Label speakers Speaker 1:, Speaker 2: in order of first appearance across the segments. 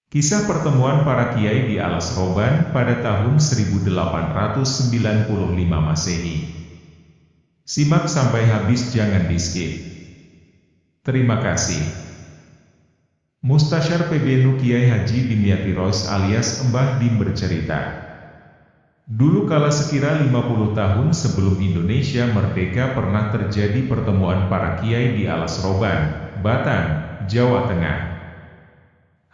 Speaker 1: Kisah pertemuan para kiai di Alas Roban pada tahun 1895 Masehi. Simak sampai habis, jangan di-skip. Terima kasih. Mustasyar PBNU Kiai Haji Dimyati Rois alias Mbah Dim bercerita. Dulu kala sekira 50 tahun sebelum Indonesia merdeka pernah terjadi pertemuan para kiai di Alas Roban, Batang, Jawa Tengah.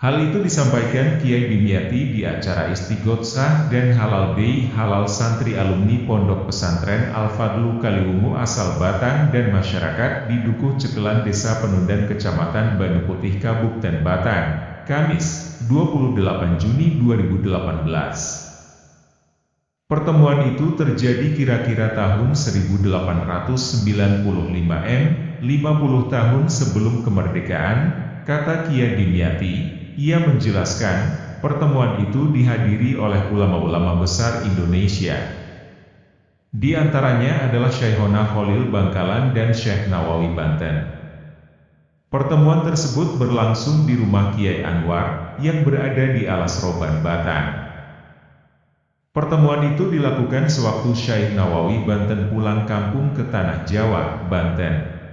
Speaker 1: Hal itu disampaikan Kiai Dimyati di acara Istighotsah dan Halal Day Halal santri alumni Pondok Pesantren Al-Fadlu Kaliwungu asal Batang dan masyarakat di Dukuh Cekelan Desa Penundan Kecamatan Banu Putih Kabupaten Batang, Kamis, 28 Juni 2018. Pertemuan itu terjadi kira-kira tahun 1895 50 tahun sebelum kemerdekaan, kata Kiai Dimyati. Ia menjelaskan, pertemuan itu dihadiri oleh ulama-ulama besar Indonesia. Di antaranya adalah Syekhona Khalil Bangkalan dan Syekh Nawawi Banten. Pertemuan tersebut berlangsung di rumah Kiai Anwar, yang berada di Alas Roban, Batang. Pertemuan itu dilakukan sewaktu Syekh Nawawi Banten pulang kampung ke Tanah Jawa, Banten.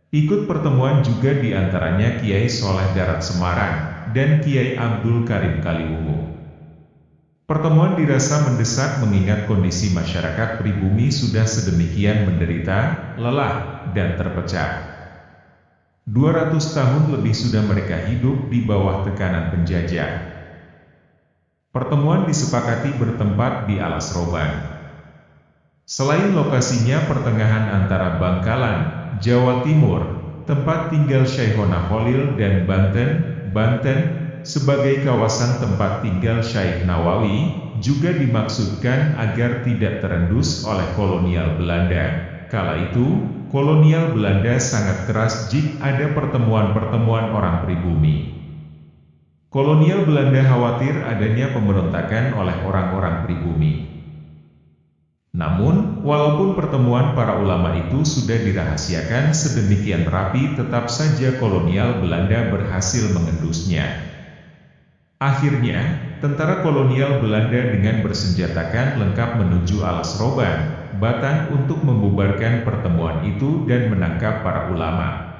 Speaker 1: Ikut pertemuan juga di antaranya Kiai Soleh Darat Semarang, dan Kiai Abdul Karim Kaliwungu. Pertemuan dirasa mendesak mengingat kondisi masyarakat pribumi sudah sedemikian menderita, lelah, dan terpecah. 200 tahun lebih sudah mereka hidup di bawah tekanan penjajah. Pertemuan disepakati bertempat di Alas Roban. Selain lokasinya pertengahan antara Bangkalan, Jawa Timur, tempat tinggal Syekhona Khalil dan Banten, sebagai kawasan tempat tinggal Syekh Nawawi, juga dimaksudkan agar tidak terendus oleh kolonial Belanda. Kala itu, kolonial Belanda sangat keras jika ada pertemuan-pertemuan orang pribumi. Kolonial Belanda khawatir adanya pemberontakan oleh orang-orang pribumi. Namun, walaupun pertemuan para ulama itu sudah dirahasiakan sedemikian rapi, tetap saja kolonial Belanda berhasil mengendusnya. Akhirnya, tentara kolonial Belanda dengan bersenjatakan lengkap menuju Alas Roban, Batang untuk membubarkan pertemuan itu dan menangkap para ulama.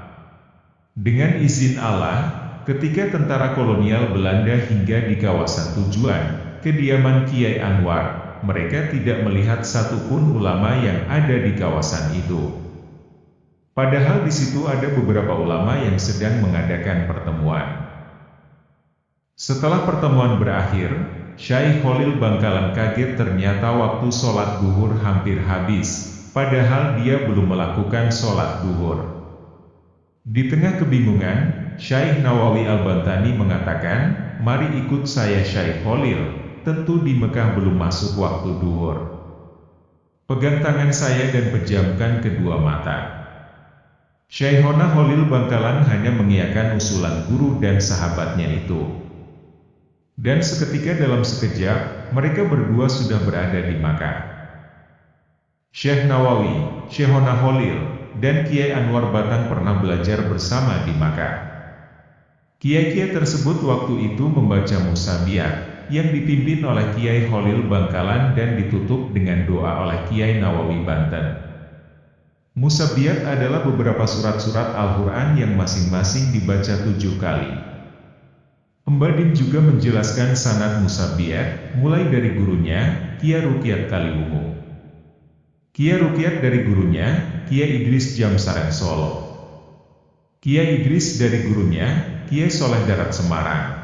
Speaker 1: Dengan izin Allah, ketika tentara kolonial Belanda hingga di kawasan tujuan, kediaman Kiai Anwar, mereka tidak melihat satupun ulama yang ada di kawasan itu. Padahal di situ ada beberapa ulama yang sedang mengadakan pertemuan. Setelah pertemuan berakhir, Syekh Khalil Bangkalan kaget ternyata waktu sholat duhur hampir habis, padahal dia belum melakukan sholat duhur. Di tengah kebingungan, Syekh Nawawi Al-Bantani mengatakan, "Mari ikut saya Syekh Khalil. Tentu di Mekah belum masuk waktu duhur. Pegang tangan saya dan pejamkan kedua mata." Syekhona Khalil Bangkalan hanya mengiyakan usulan guru dan sahabatnya itu. Dan seketika dalam sekejap, mereka berdua sudah berada di Makkah. Syekh Nawawi, Syekhona Khalil, dan Kiai Anwar Batang pernah belajar bersama di Makkah. Kiai-kiai tersebut waktu itu membaca Musabiat, yang dipimpin oleh Kiai Khalil Bangkalan dan ditutup dengan doa oleh Kiai Nawawi Banten. Musabiat adalah beberapa surat-surat Al-Quran yang masing-masing dibaca 7 kali. Mbah Dim juga menjelaskan sanad Musabiat, mulai dari gurunya, Kiai Rukyat Kaliwungu. Kiai Rukyat dari gurunya, Kiai Idris Jamsaren Solo. Kiai Idris dari gurunya, Kiai Soleh Darat Semarang.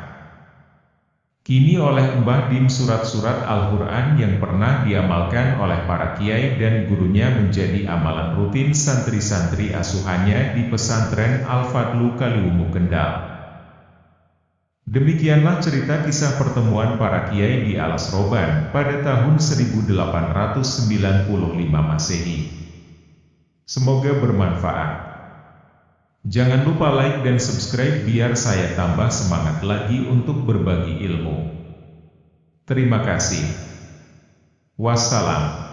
Speaker 1: Kini oleh Mbah Dim surat-surat Al-Quran yang pernah diamalkan oleh para kiai dan gurunya menjadi amalan rutin santri-santri asuhannya di pesantren Al-Fadlu Kaliwungu Kendal. Demikianlah cerita kisah pertemuan para kiai di Alas Roban pada tahun 1895 Masehi. Semoga bermanfaat. Jangan lupa like dan subscribe biar saya tambah semangat lagi untuk berbagi ilmu. Terima kasih. Wassalam.